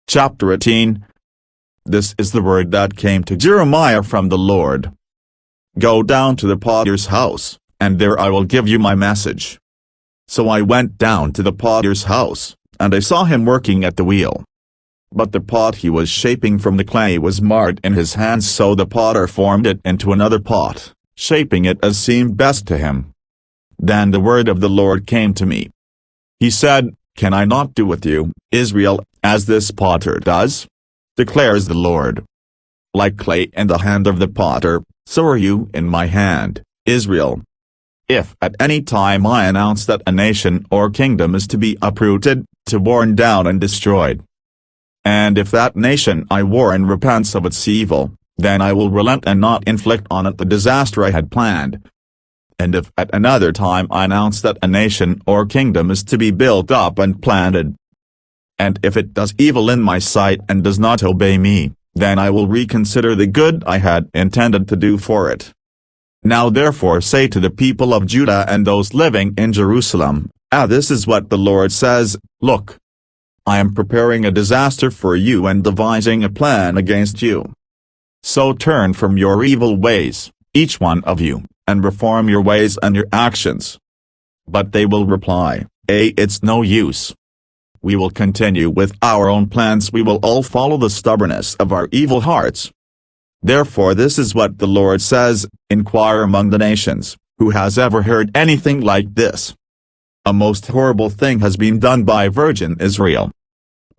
Chapter 18. This is the word that came to Jeremiah from the Lord. Go down to the potter's house, and there I will give you my message. So I went down to the potter's house, and I saw him working at the wheel. But the pot he was shaping from the clay was marred in his hands, so the potter formed it into another pot, shaping it as seemed best to him. Then the word of the Lord came to me. He said, Can I not do with you, Israel, as this potter does? Declares the Lord. Like clay in the hand of the potter, so are you in my hand, Israel. If at any time I announce that a nation or kingdom is to be uprooted, to worn down and destroyed, and if that nation I warn repents of its evil, then I will relent and not inflict on it the disaster I had planned. And if at another time I announce that a nation or kingdom is to be built up and planted, and if it does evil in my sight and does not obey me, then I will reconsider the good I had intended to do for it. Now therefore say to the people of Judah and those living in Jerusalem, this is what the Lord says, Look, I am preparing a disaster for you and devising a plan against you. So turn from your evil ways, each one of you, and reform your ways and your actions. But they will reply, It's no use. We will continue with our own plans. We will all follow the stubbornness of our evil hearts. Therefore this is what the Lord says, Inquire among the nations, who has ever heard anything like this? A most horrible thing has been done by virgin Israel.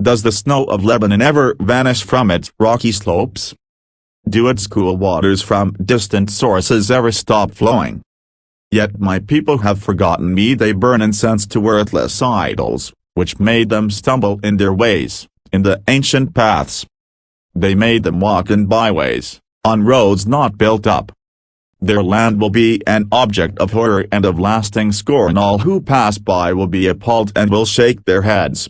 Does the snow of Lebanon ever vanish from its rocky slopes? Do its cool waters from distant sources ever stop flowing? Yet my people have forgotten me. They burn incense to worthless idols, which made them stumble in their ways, in the ancient paths. They made them walk in byways, on roads not built up. Their land will be an object of horror and of lasting scorn. All who pass by will be appalled and will shake their heads.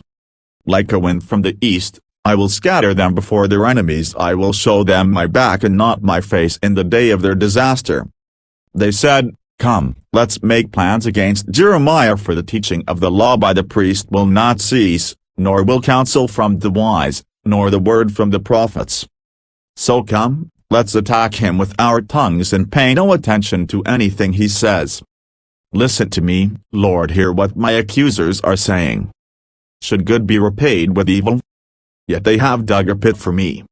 Like a wind from the east, I will scatter them before their enemies. I will show them my back and not my face in the day of their disaster. They said, Come, let's make plans against Jeremiah, for the teaching of the law by the priest will not cease, nor will counsel from the wise, nor the word from the prophets. So come, let's attack him with our tongues and pay no attention to anything he says. Listen to me, Lord, hear what my accusers are saying. Should good be repaid with evil? Yet they have dug a pit for me.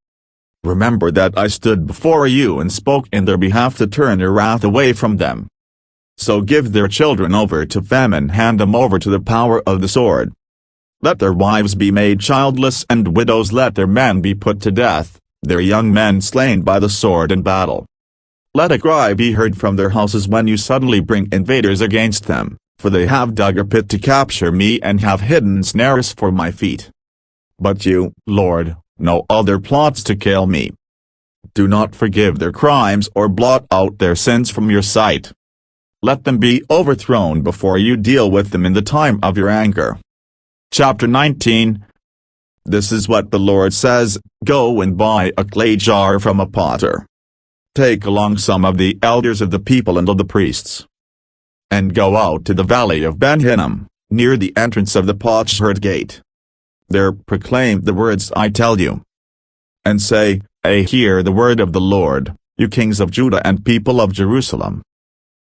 Remember that I stood before you and spoke in their behalf to turn your wrath away from them. So give their children over to famine, hand them over to the power of the sword. Let their wives be made childless and widows, let their men be put to death, their young men slain by the sword in battle. Let a cry be heard from their houses when you suddenly bring invaders against them, for they have dug a pit to capture me and have hidden snares for my feet. But you, Lord, know all their plots to kill me. Do not forgive their crimes or blot out their sins from your sight. Let them be overthrown before you deal with them in the time of your anger. Chapter 19. This is what the Lord says, Go and buy a clay jar from a potter. Take along some of the elders of the people and of the priests, and go out to the valley of Ben Hinnom, near the entrance of the potsherd gate. There proclaim the words I tell you, and say, Hear the word of the Lord, you kings of Judah and people of Jerusalem.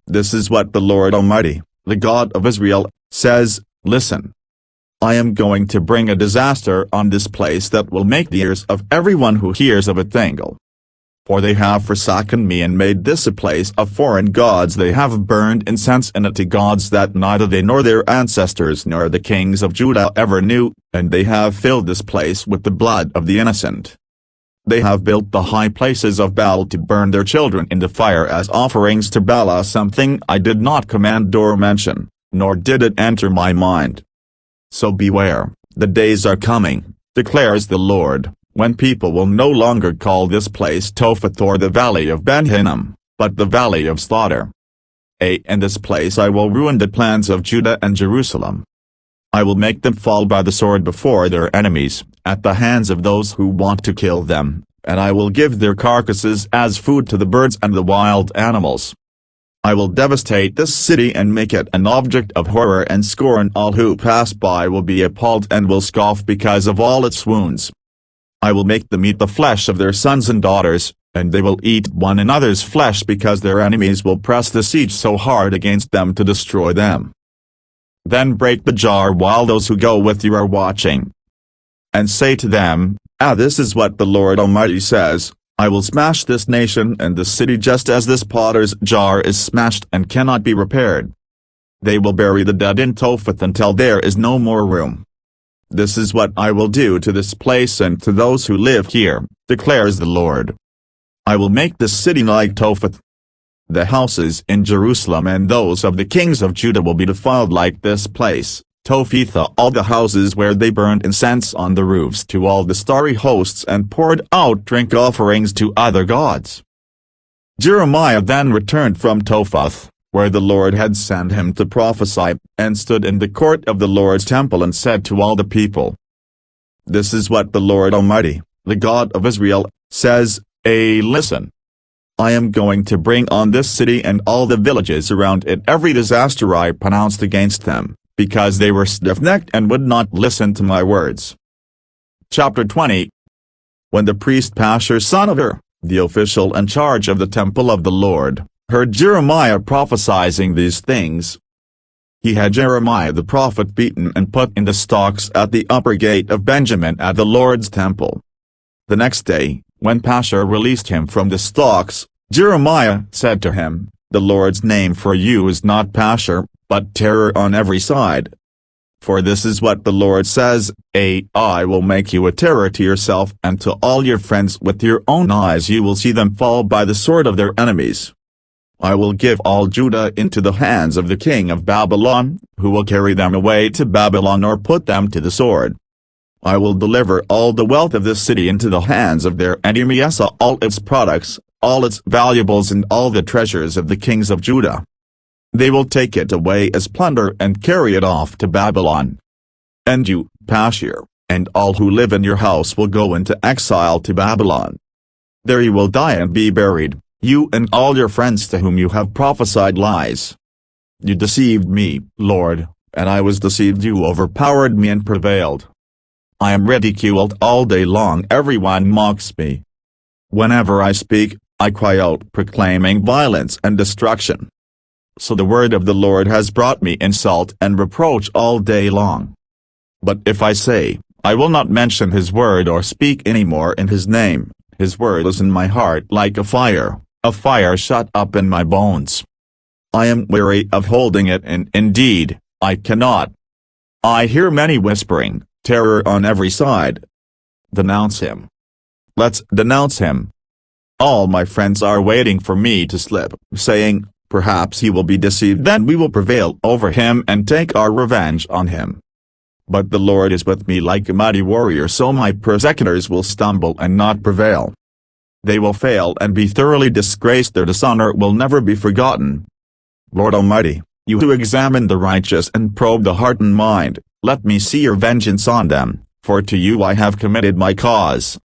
This is what the Lord Almighty, the God of Israel, says, Listen. I am going to bring a disaster on this place that will make the ears of everyone who hears of it tingle. For they have forsaken me and made this a place of foreign gods. They have burned incense in it to gods that neither they nor their ancestors nor the kings of Judah ever knew, and they have filled this place with the blood of the innocent. They have built the high places of Baal to burn their children in the fire as offerings to Baal, something I did not command or mention, nor did it enter my mind. So beware, the days are coming, declares the Lord, when people will no longer call this place Tophet or the valley of Ben Hinnom, but the valley of slaughter. In this place I will ruin the plans of Judah and Jerusalem. I will make them fall by the sword before their enemies, at the hands of those who want to kill them, and I will give their carcasses as food to the birds and the wild animals. I will devastate this city and make it an object of horror and scorn. All who pass by will be appalled and will scoff because of all its wounds. I will make them eat the flesh of their sons and daughters, and they will eat one another's flesh because their enemies will press the siege so hard against them to destroy them. Then break the jar while those who go with you are watching. And say to them, this is what the Lord Almighty says, I will smash this nation and this city just as this potter's jar is smashed and cannot be repaired. They will bury the dead in Topheth until there is no more room. This is what I will do to this place and to those who live here, declares the Lord. I will make this city like Topheth. The houses in Jerusalem and those of the kings of Judah will be defiled like this place, Topheth, all the houses where they burned incense on the roofs to all the starry hosts and poured out drink offerings to other gods. Jeremiah then returned from Topheth, where the Lord had sent him to prophesy, and stood in the court of the Lord's temple and said to all the people, This is what the Lord Almighty, the God of Israel, says, listen. I am going to bring on this city and all the villages around it every disaster I pronounced against them, because they were stiff-necked and would not listen to my words. Chapter 20. When the priest Pashur son of Ur, the official in charge of the temple of the Lord, heard Jeremiah prophesying these things, he had Jeremiah the prophet beaten and put in the stocks at the upper gate of Benjamin at the Lord's temple. The next day, when Pashur released him from the stocks, Jeremiah said to him, The Lord's name for you is not Pashur, but terror on every side. For this is what the Lord says, I will make you a terror to yourself and to all your friends. With your own eyes you will see them fall by the sword of their enemies. I will give all Judah into the hands of the king of Babylon, who will carry them away to Babylon or put them to the sword. I will deliver all the wealth of this city into the hands of their enemies, all its products, all its valuables and all the treasures of the kings of Judah. They will take it away as plunder and carry it off to Babylon. And you, Pashur, and all who live in your house will go into exile to Babylon. There you will die and be buried, you and all your friends to whom you have prophesied lies. You deceived me, Lord, and I was deceived. You overpowered me and prevailed. I am ridiculed all day long. Everyone mocks me. Whenever I speak, I cry out proclaiming violence and destruction. So the word of the Lord has brought me insult and reproach all day long. But if I say, I will not mention his word or speak any more in his name, his word is in my heart like a fire shut up in my bones. I am weary of holding it, and indeed, I cannot. I hear many whispering, terror on every side. Denounce him. Let's denounce him. All my friends are waiting for me to slip, saying, Perhaps he will be deceived, then we will prevail over him and take our revenge on him. But the Lord is with me like a mighty warrior, so my persecutors will stumble and not prevail. They will fail and be thoroughly disgraced. Their dishonor will never be forgotten. Lord Almighty, you who examine the righteous and probe the heart and mind, let me see your vengeance on them, for to you I have committed my cause.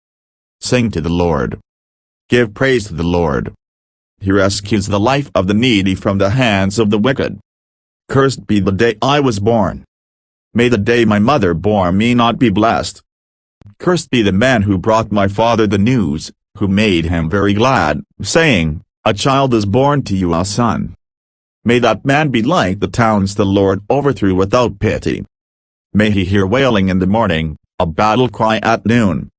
Sing to the Lord. Give praise to the Lord. He rescues the life of the needy from the hands of the wicked. Cursed be the day I was born. May the day my mother bore me not be blessed. Cursed be the man who brought my father the news, who made him very glad, saying, A child is born to you, a son. May that man be like the towns the Lord overthrew without pity. May he hear wailing in the morning, a battle cry at noon.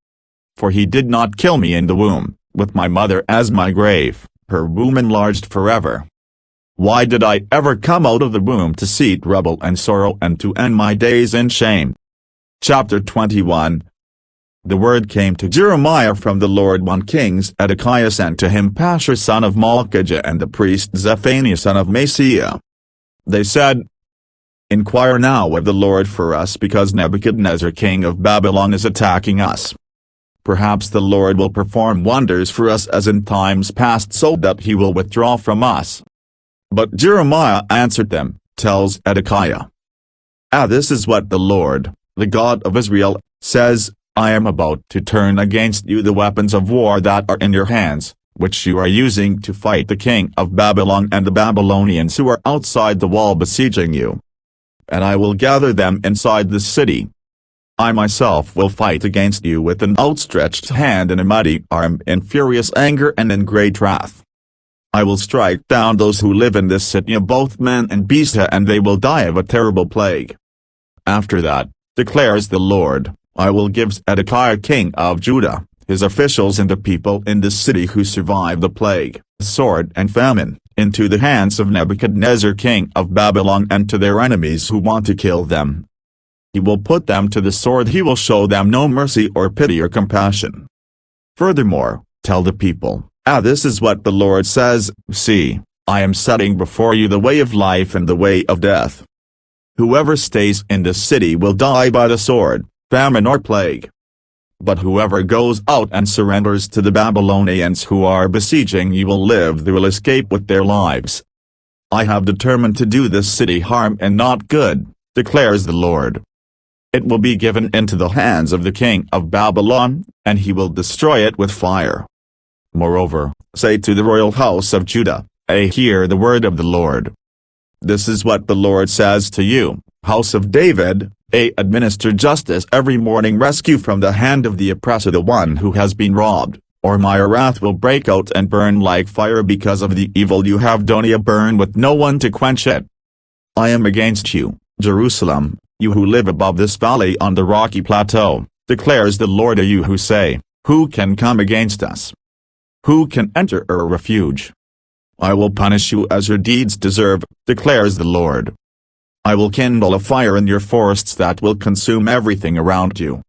For he did not kill me in the womb, with my mother as my grave, her womb enlarged forever. Why did I ever come out of the womb to see trouble and sorrow and to end my days in shame? Chapter 21. The word came to Jeremiah from the Lord. 1 Kings. Zedekiah sent to him Pashur son of Malchijah and the priest Zephaniah son of Maaseiah. They said, Inquire now of the Lord for us, because Nebuchadnezzar king of Babylon is attacking us. Perhaps the Lord will perform wonders for us as in times past, so that he will withdraw from us. But Jeremiah answered them, tells Zedekiah, This is what the Lord, the God of Israel, says, I am about to turn against you the weapons of war that are in your hands, which you are using to fight the king of Babylon and the Babylonians who are outside the wall besieging you. And I will gather them inside the city. I myself will fight against you with an outstretched hand and a mighty arm, in furious anger and in great wrath. I will strike down those who live in this city, both man and beast, and they will die of a terrible plague. After that, declares the Lord, I will give Zedekiah king of Judah, his officials and the people in this city who survive the plague, sword and famine, into the hands of Nebuchadnezzar king of Babylon and to their enemies who want to kill them. He will put them to the sword. He will show them no mercy or pity or compassion. Furthermore, tell the people, this is what the Lord says, see, I am setting before you the way of life and the way of death. Whoever stays in this city will die by the sword, famine or plague. But whoever goes out and surrenders to the Babylonians who are besieging you will live. They will escape with their lives. I have determined to do this city harm and not good, declares the Lord. It will be given into the hands of the king of Babylon, and he will destroy it with fire. Moreover, say to the royal house of Judah, hear the word of the Lord. This is what the Lord says to you, house of David, administer justice every morning, rescue from the hand of the oppressor the one who has been robbed, or my wrath will break out and burn like fire because of the evil you have done, burn with no one to quench it. I am against you, Jerusalem, you who live above this valley on the rocky plateau, declares the Lord. You who say, who can come against us? Who can enter our refuge? I will punish you as your deeds deserve, declares the Lord. I will kindle a fire in your forests that will consume everything around you.